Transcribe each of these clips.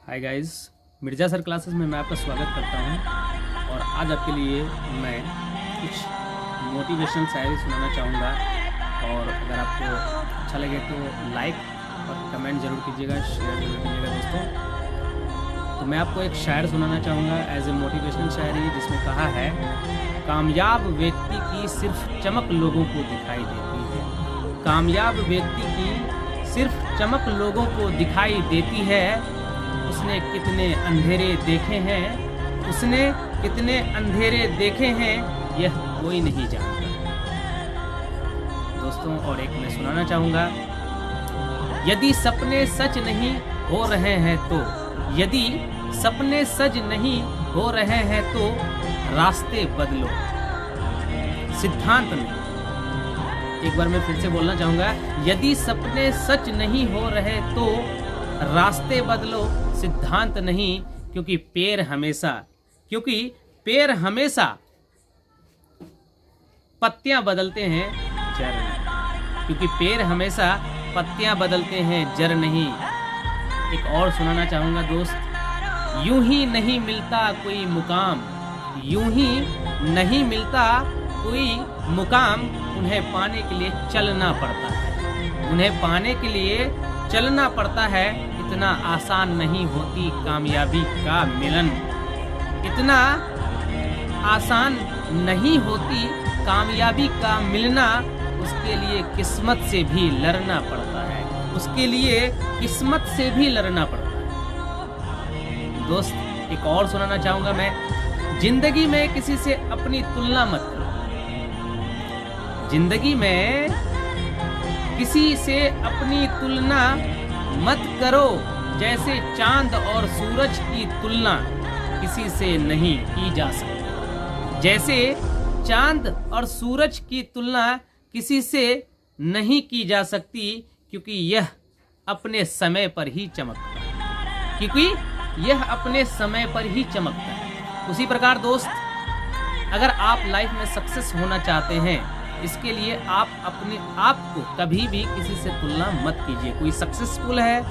Hi guys, Mirza sir classes में मैं आपका स्वागत करता हूं और आज आपके लिए मैं कुछ मोटिवेशनल शायरी सुनाना चाहूँगा। और अगर आपको अच्छा लगे तो लाइक और कमेंट ज़रूर कीजिएगा, शेयर ज़रूर कीजिएगा दोस्तों। तो मैं आपको एक शायर सुनाना चाहूँगा एज ए मोटिवेशनल शायरी, जिसमें कहा है, कामयाब व्यक्ति की सिर्फ चमक लोगों को दिखाई देती है। कामयाब व्यक्ति की सिर्फ चमक लोगों को दिखाई देती है। उसने कितने अंधेरे देखे हैं, उसने कितने अंधेरे देखे हैं, यह कोई नहीं जानता। दोस्तों, और एक मैं सुनाना चाहूँगा, यदि सपने सच नहीं हो रहे हैं तो, यदि सपने सच नहीं हो रहे हैं तो रास्ते बदलो, सिद्धांत नहीं। एक बार मैं फिर से बोलना चाहूँगा, यदि सपने सच नहीं हो रहे तो रास्ते बदलो, सिद्धांत नहीं। क्योंकि पैर हमेशा पत्तियां बदलते हैं, जड़ नहीं। क्योंकि पैर हमेशा पत्तियां बदलते हैं, जड़ नहीं। एक और सुनाना चाहूँगा दोस्त, यूं ही नहीं मिलता कोई मुकाम, यूं ही नहीं मिलता कोई मुकाम, उन्हें पाने के लिए चलना पड़ता है, उन्हें पाने के लिए चलना पड़ता है। इतना आसान नहीं होती कामयाबी का मिलन, इतना आसान नहीं होती कामयाबी का मिलना। उसके लिए किस्मत से भी लड़ना पड़ता है, उसके लिए किस्मत से भी लड़ना पड़ता है। दोस्त, एक और सुनाना चाहूँगा मैं, जिंदगी में किसी से अपनी तुलना मत करो, जिंदगी में किसी से अपनी तुलना मत करो। जैसे चांद और सूरज की तुलना किसी से नहीं की जा सकती, जैसे चांद और सूरज की तुलना किसी से नहीं की जा सकती, क्योंकि यह अपने समय पर ही चमकता है, क्योंकि यह अपने समय पर ही चमकता है। उसी प्रकार दोस्त, अगर आप लाइफ में सक्सेस होना चाहते हैं, इसके लिए आप अपने आप को कभी भी किसी से तुलना मत कीजिए। कोई सक्सेसफुल है,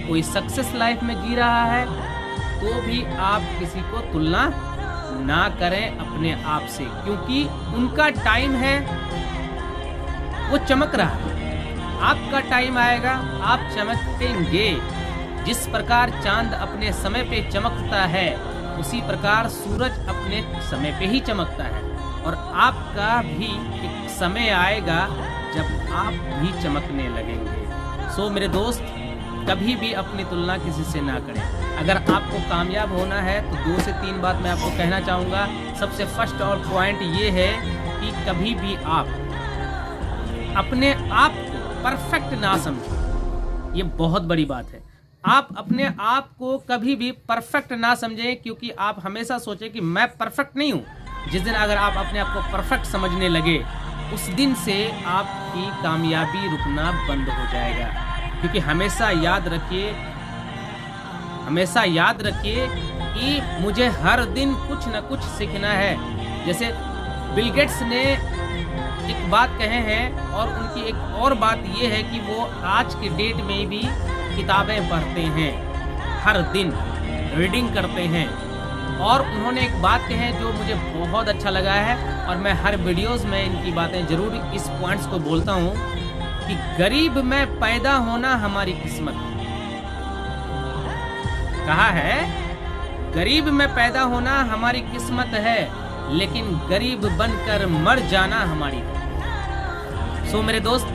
कोई सक्सेस लाइफ में जी रहा है, तो भी आप किसी को तुलना ना करें अपने आप से, क्योंकि उनका टाइम है, वो चमक रहा है। आपका टाइम आएगा, आप चमकेंगे। जिस प्रकार चांद अपने समय पे चमकता है, उसी प्रकार सूरज अपने समय पे ही चमकता है। और आपका भी एक समय आएगा जब आप भी चमकने लगेंगे। सो मेरे दोस्त, कभी भी अपनी तुलना किसी से ना करें। अगर आपको कामयाब होना है तो 2 से 3 बात मैं आपको कहना चाहूँगा। सबसे फर्स्ट और पॉइंट ये है कि कभी भी आप अपने आप को परफेक्ट ना समझें। ये बहुत बड़ी बात है। आप अपने आप को कभी भी परफेक्ट ना समझें, क्योंकि आप हमेशा सोचें कि मैं परफेक्ट नहीं हूँ। जिस दिन अगर आप अपने आप को परफेक्ट समझने लगे, उस दिन से आपकी कामयाबी रुकना बंद हो जाएगा। क्योंकि हमेशा याद रखिए कि मुझे हर दिन कुछ न कुछ सीखना है। जैसे बिल गेट्स ने एक बात कहे हैं, और उनकी एक और बात ये है कि वो आज के डेट में भी किताबें पढ़ते हैं, हर दिन रीडिंग करते हैं। और उन्होंने एक बात कही है जो मुझे बहुत अच्छा लगा है, और मैं हर वीडियोस में इनकी बातें जरूर इस पॉइंट्स को बोलता हूँ कि गरीब में पैदा होना हमारी किस्मत है। कहा है, गरीब में पैदा होना हमारी किस्मत है, लेकिन गरीब बनकर मर जाना हमारी है। सो मेरे दोस्त,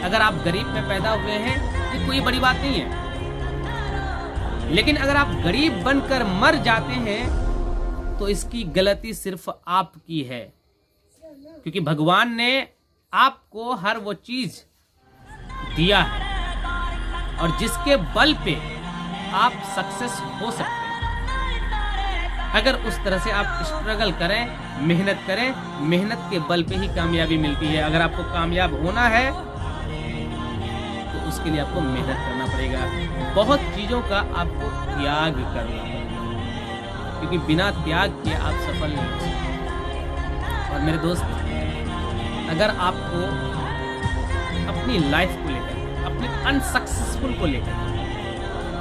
अगर आप गरीब में पैदा हुए हैं, ये कोई बड़ी बात नहीं है। लेकिन अगर आप गरीब बनकर मर जाते हैं, तो इसकी गलती सिर्फ आपकी है, क्योंकि भगवान ने आपको हर वो चीज दिया है, और जिसके बल पे आप सक्सेस हो सकते हैं। अगर उस तरह से आप स्ट्रगल करें, मेहनत करें, मेहनत के बल पे ही कामयाबी मिलती है। अगर आपको कामयाब होना है तो उसके लिए आपको मेहनत करना पड़ेगा, बहुत चीज़ों का आपको त्याग करना पड़ेगा, क्योंकि बिना त्याग के आप सफल नहीं हो सकते। और मेरे दोस्त, अगर आपको अपनी लाइफ को लेकर, अपनी अनसक्सेसफुल को लेकर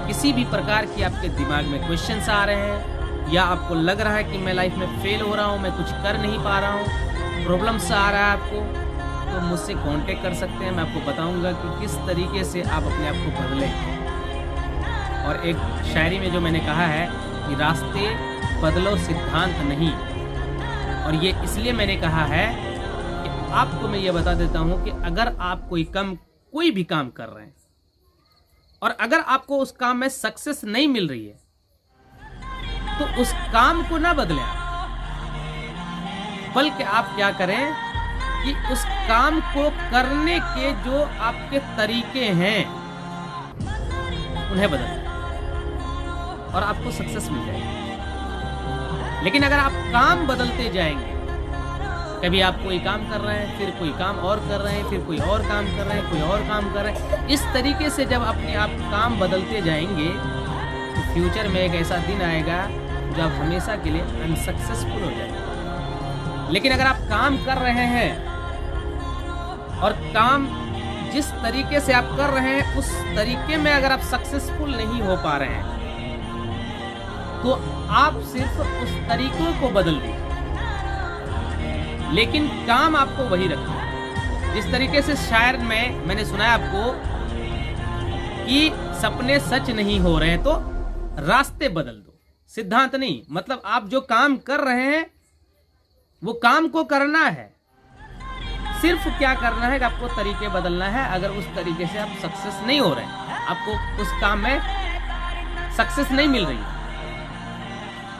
किसी भी प्रकार की आपके दिमाग में क्वेश्चंस आ रहे हैं या आपको लग रहा है कि मैं लाइफ में फेल हो रहा हूँ, मैं कुछ कर नहीं पा रहा हूँ, प्रॉब्लम्स आ रहा है आपको, तो मुझसे कांटेक्ट कर सकते हैं। मैं आपको बताऊंगा कि किस तरीके से आप अपने आप को बदलें। और एक शायरी में जो मैंने कहा है कि रास्ते बदलो सिद्धांत नहीं, और ये इसलिए मैंने कहा है कि आपको मैं ये बता देता हूँ कि अगर आप कोई भी काम कर रहे हैं और अगर आपको उस काम में सक्सेस नहीं मिल रही है तो उस काम को ना बदलें, बल्कि आप क्या करें कि उस काम को करने के जो आपके तरीके हैं उन्हें बदलें और आपको सक्सेस मिल जाएगी। लेकिन अगर आप काम बदलते जाएंगे, कभी आप कोई काम कर रहे हैं, फिर कोई काम और कर रहे हैं, फिर कोई और काम कर रहे हैं, कोई और काम कर रहे हैं, इस तरीके से जब अपने आप काम बदलते जाएंगे तो फ्यूचर में एक ऐसा दिन आएगा जो आप हमेशा के लिए अनसक्सेसफुल हो जाएंगे। लेकिन अगर आप काम कर रहे हैं और काम जिस तरीके से आप कर रहे हैं उस तरीके में अगर आप सक्सेसफुल नहीं हो पा रहे हैं तो आप सिर्फ उस तरीकों को बदल दीजिए, लेकिन काम आपको वही रखना है। जिस तरीके से शायर में मैंने सुना है आपको कि सपने सच नहीं हो रहे तो रास्ते बदल दो, सिद्धांत नहीं। मतलब आप जो काम कर रहे हैं वो काम को करना है, सिर्फ क्या करना है कि आपको तरीके बदलना है। अगर उस तरीके से आप सक्सेस नहीं हो रहे हैं, आपको उस काम में सक्सेस नहीं मिल रही है,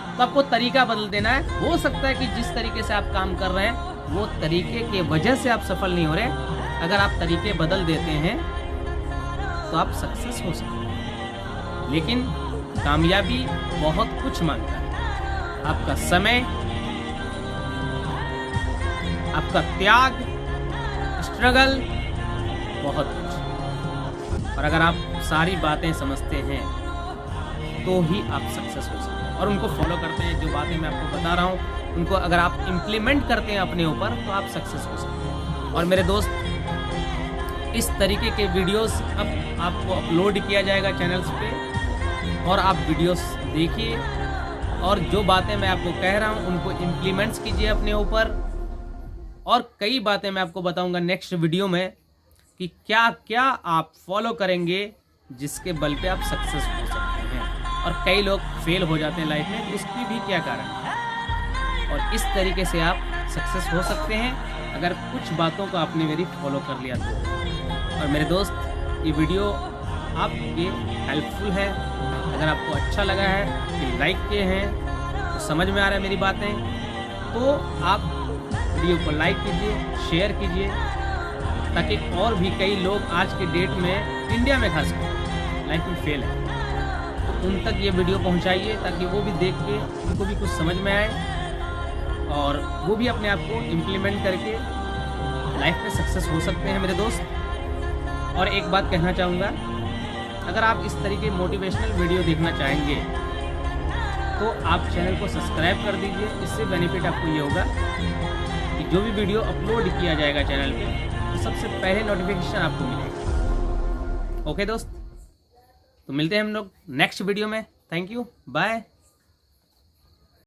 तो आपको तरीका बदल देना है। हो सकता है कि जिस तरीके से आप काम कर रहे हैं वो तरीके के वजह से आप सफल नहीं हो रहे, अगर आप तरीके बदल देते हैं तो आप सक्सेस हो सकते हैं। लेकिन कामयाबी बहुत कुछ मांगता है, आपका समय, आपका त्याग, स्ट्रगल, बहुत कुछ। और अगर आप सारी बातें समझते हैं तो ही आप सक्सेस हो सकते हैं और उनको फॉलो करते हैं। जो बातें मैं आपको बता रहा हूँ उनको अगर आप इम्प्लीमेंट करते हैं अपने ऊपर तो आप सक्सेस हो सकते हैं। और मेरे दोस्त, इस तरीके के वीडियोस अब आपको अपलोड किया जाएगा चैनल्स पे, और आप वीडियोस देखिए और जो बातें मैं आपको कह रहा हूँ उनको इम्प्लीमेंट्स कीजिए अपने ऊपर। और कई बातें मैं आपको बताऊंगा नेक्स्ट वीडियो में कि क्या क्या आप फॉलो करेंगे जिसके बल पे आप सक्सेस हो सकते हैं। और कई लोग फेल हो जाते हैं लाइफ में, तो उसकी भी क्या कारण है। और इस तरीके से आप सक्सेस हो सकते हैं अगर कुछ बातों को आपने मेरी फॉलो कर लिया तो। और मेरे दोस्त, ये वीडियो आपके हेल्पफुल है, अगर आपको अच्छा लगा है कि लाइक किए हैं तो समझ में आ रहा है मेरी बातें, तो आप वीडियो को लाइक कीजिए, शेयर कीजिए, ताकि और भी कई लोग आज के डेट में इंडिया में खासकर लाइफ में फेल है तो उन तक ये वीडियो पहुंचाइए, ताकि वो भी देख के उनको भी कुछ समझ में आए और वो भी अपने आप को इम्प्लीमेंट करके लाइफ में सक्सेस हो सकते हैं मेरे दोस्त। और एक बात कहना चाहूँगा, अगर आप इस तरीके मोटिवेशनल वीडियो देखना चाहेंगे तो आप चैनल को सब्सक्राइब कर दीजिए। इससे बेनिफिट आपको ये होगा कि जो भी वीडियो अपलोड किया जाएगा चैनल पे तो सबसे पहले नोटिफिकेशन आपको मिलेगा। ओके दोस्त, तो मिलते हैं हम लोग नेक्स्ट वीडियो में। Thank you, bye.